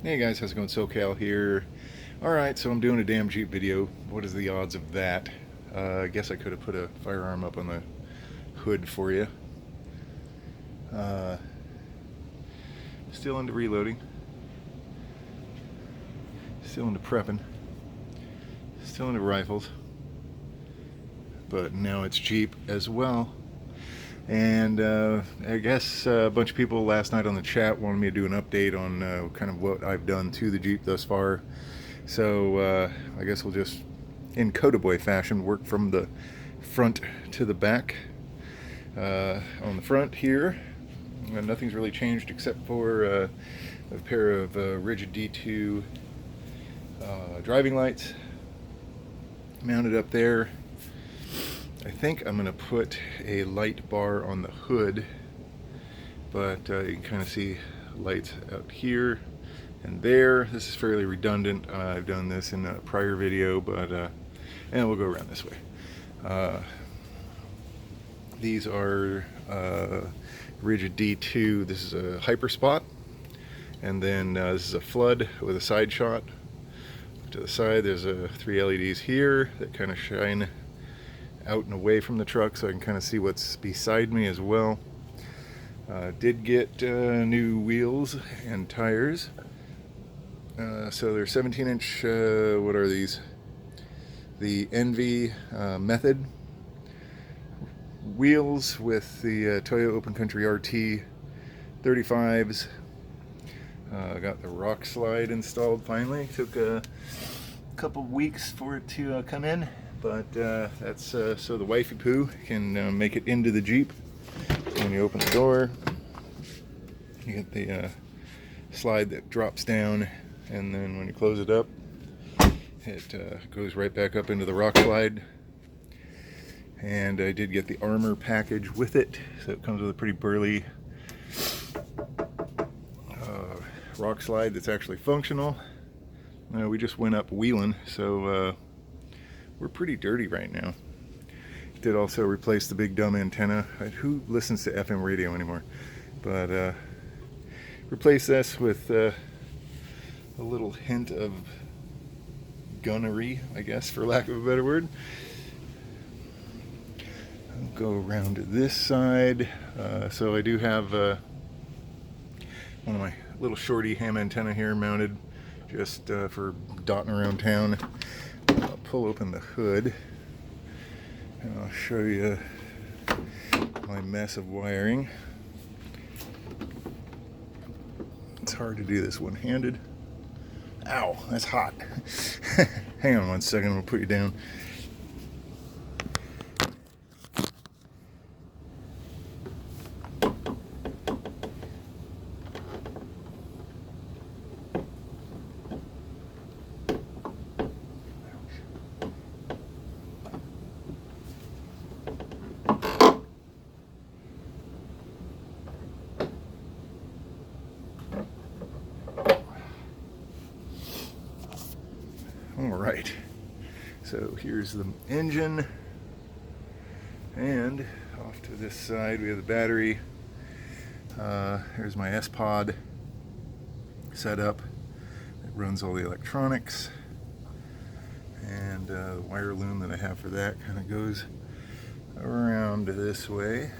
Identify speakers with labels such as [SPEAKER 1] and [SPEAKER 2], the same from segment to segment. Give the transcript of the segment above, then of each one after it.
[SPEAKER 1] Hey guys, how's it going? SoCal here. Alright, so I'm doing a damn Jeep video. What is the odds of that? I guess I could have put a firearm up on the hood for you. Still into reloading. Still into prepping. Still into rifles. But now it's Jeep as well. And I guess a bunch of people last night on the chat wanted me to do an update on kind of what I've done to the Jeep thus far. So I guess we'll just, in Codaboy fashion, work from the front to the back. On the front here, nothing's really changed except for a pair of Rigid D2 driving lights mounted up there. I think I'm going to put a light bar on the hood, but you can kind of see lights out here and there. This is fairly redundant. I've done this in a prior video, but and we'll go around this way. These are Rigid D2. This is a Hyper Spot, and then this is a Flood with a side shot. To the side, there's three LEDs here that kind of shine out and away from the truck, so I can kind of see what's beside me as well. Did get new wheels and tires. So they're 17-inch, what are these? The Envy Method wheels with the Toyo Open Country RT 35s. Got the rock slide installed finally. Took a couple weeks for it to come in, but that's so the wifey poo can make it into the Jeep. When you open the door, you get the slide that drops down, and then when you close it up, it goes right back up into the rock slide. And I did get the armor package with it, so it comes with a pretty burly rock slide that's actually functional. We just went up wheeling, so we're pretty dirty right now. Did also replace the big dumb antenna. Who listens to FM radio anymore? But replace this with a little hint of gunnery, I guess, for lack of a better word. I'll go around to this side. So I do have one of my little shorty ham antenna here mounted just for dotting around town. I'll pull open the hood and I'll show you my mess of wiring. It's hard to do this one-handed. Ow, that's hot. Hang on one second, I'm gonna put you down. Alright, so here's the engine, and off to this side we have the battery. Here's my SPOD setup. It runs all the electronics, and the wire loom that I have for that kind of goes around this way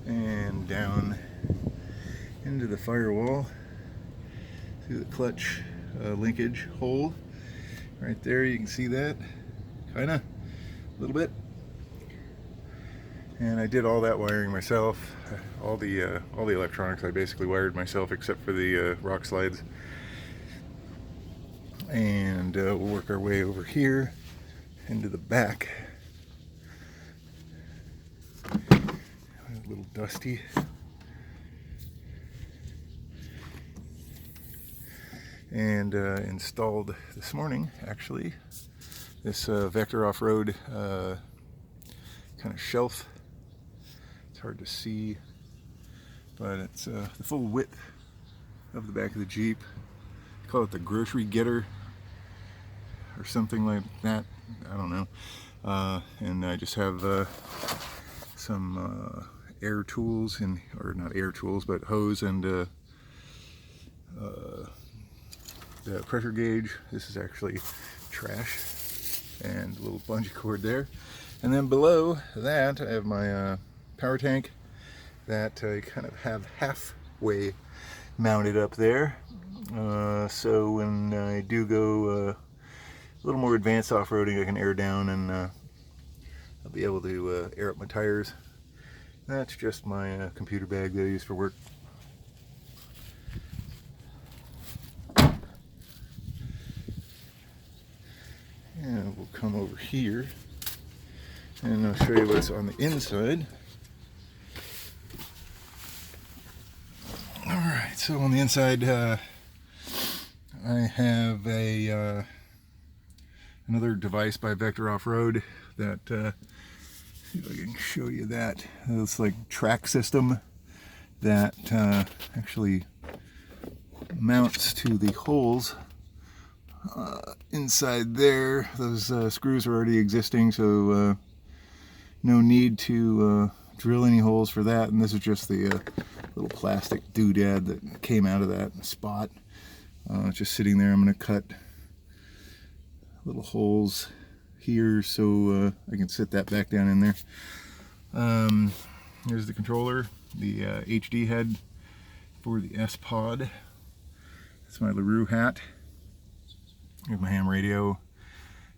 [SPEAKER 1] and down into the firewall through the clutch linkage hole right there. You can see that kind of a little bit, and I did all that wiring myself. All the electronics I basically wired myself except for the rock slides. And we'll work our way over here into the back. A little dusty. And installed this morning, actually, this Vector off-road kind of shelf. It's hard to see, but it's the full width of the back of the Jeep. I call it the grocery getter or something like that. I don't know. And I just have some air tools, or not air tools, but hose and the pressure gauge. This is actually trash, and a little bungee cord there. And then below that I have my power tank that I kind of have halfway mounted up there. So when I do go a little more advanced off-roading, I can air down and I'll be able to air up my tires. That's just my computer bag that I use for work. And we'll come over here and I'll show you what's on the inside. Alright, so on the inside I have a another device by Vector Off-Road that, see if I can show you that. It's like track system that actually mounts to the holes inside there. Those screws are already existing, so no need to drill any holes for that. And this is just the little plastic doodad that came out of that spot. Just sitting there. I'm going to cut little holes here so I can sit that back down in there. Here's the controller, the HD head for the SPOD. That's my LaRue hat. Here's my ham radio.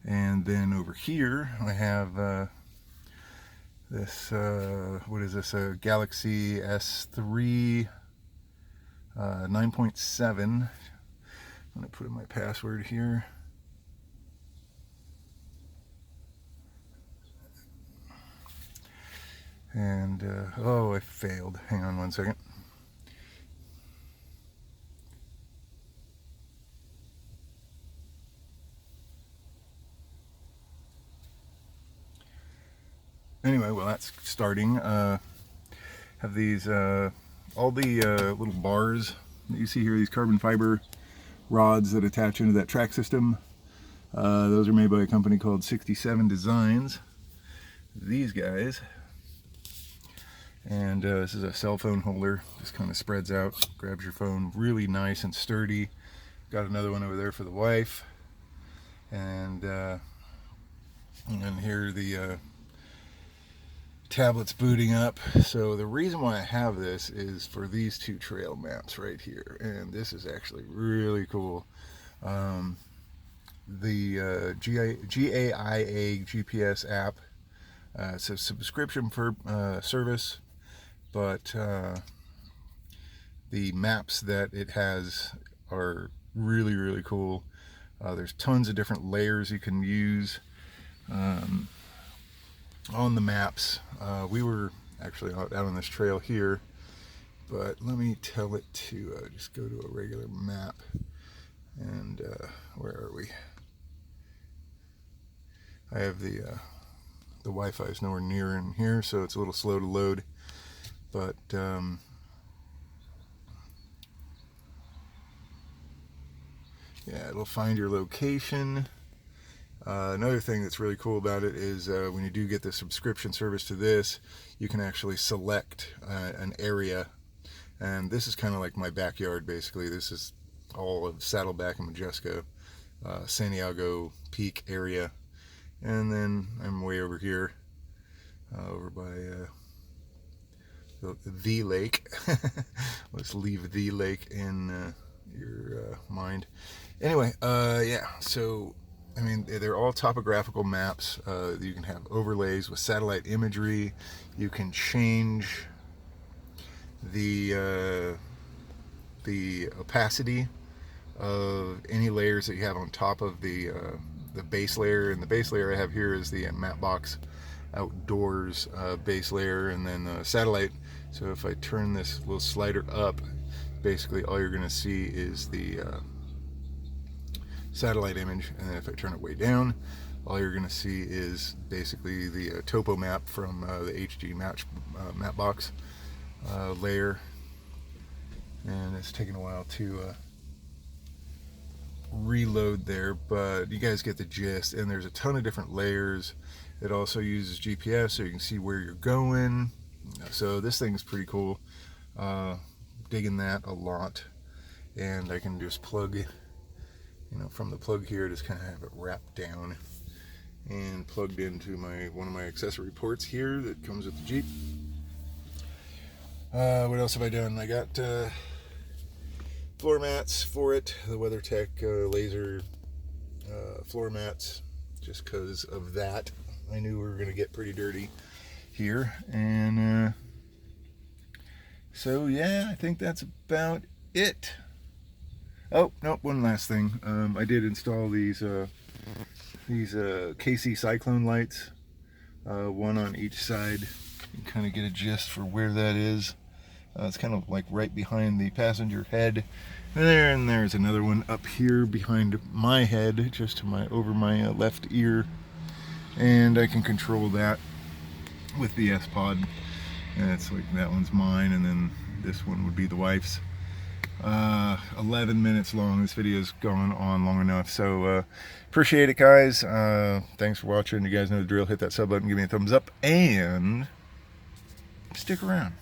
[SPEAKER 1] And then over here I have this, what is this, a Galaxy S3 9.7. I'm going to put in my password here. And, oh, I failed. Hang on one second. Anyway, well, that's starting. Have these, all the little bars that you see here, these carbon fiber rods that attach into that track system. Those are made by a company called 67 Designs. These guys. And this is a cell phone holder. Just kind of spreads out, grabs your phone, really nice and sturdy. Got another one over there for the wife. And then here the tablet's booting up. So the reason why I have this is for these two trail maps right here. And this is actually really cool. The GAIA GPS app. It's a subscription for service, but the maps that it has are really, really cool. There's tons of different layers you can use on the maps. We were actually out on this trail here, but let me tell it to just go to a regular map. And where are we? I have the Wi-Fi is nowhere near in here, so it's a little slow to load. But yeah, it'll find your location. Another thing that's really cool about it is when you do get the subscription service to this, you can actually select an area. And this is kind of like my backyard, basically. This is all of Saddleback and Majeska, Santiago Peak area. And then I'm way over here, over by the lake. Let's leave the lake in your mind. Anyway, yeah, so, I mean, they're all topographical maps. You can have overlays with satellite imagery. You can change the opacity of any layers that you have on top of the base layer. And the base layer I have here is the Mapbox Outdoors base layer, and then satellite. So if I turn this little slider up, basically all you're going to see is the satellite image, and then if I turn it way down, all you're going to see is basically the topo map from the HD Mapbox layer. And it's taking a while to reload there, but you guys get the gist. And there's a ton of different layers. It also uses GPS, so you can see where you're going. So this thing's pretty cool. Digging that a lot. and I can just plug, you know, from the plug here, just kind of have it wrapped down and plugged into one of my accessory ports here that comes with the Jeep. What else have I done? I got floor mats for it, the WeatherTech laser floor mats, just because of that. I knew we were going to get pretty dirty here, and so yeah, I think that's about it. Oh no, one last thing. I did install these KC Cyclone lights, one on each side. You can kind of get a gist for where that is. It's kind of like right behind the passenger head there, and there's another one up here behind my head, just to over my left ear, and I can control that with the SPOD. And it's like that one's mine, and then this one would be the wife's. 11 minutes long. This video's gone on long enough, so appreciate it, guys. Thanks for watching. You guys know the drill. Hit that sub button, give me a thumbs up, and stick around.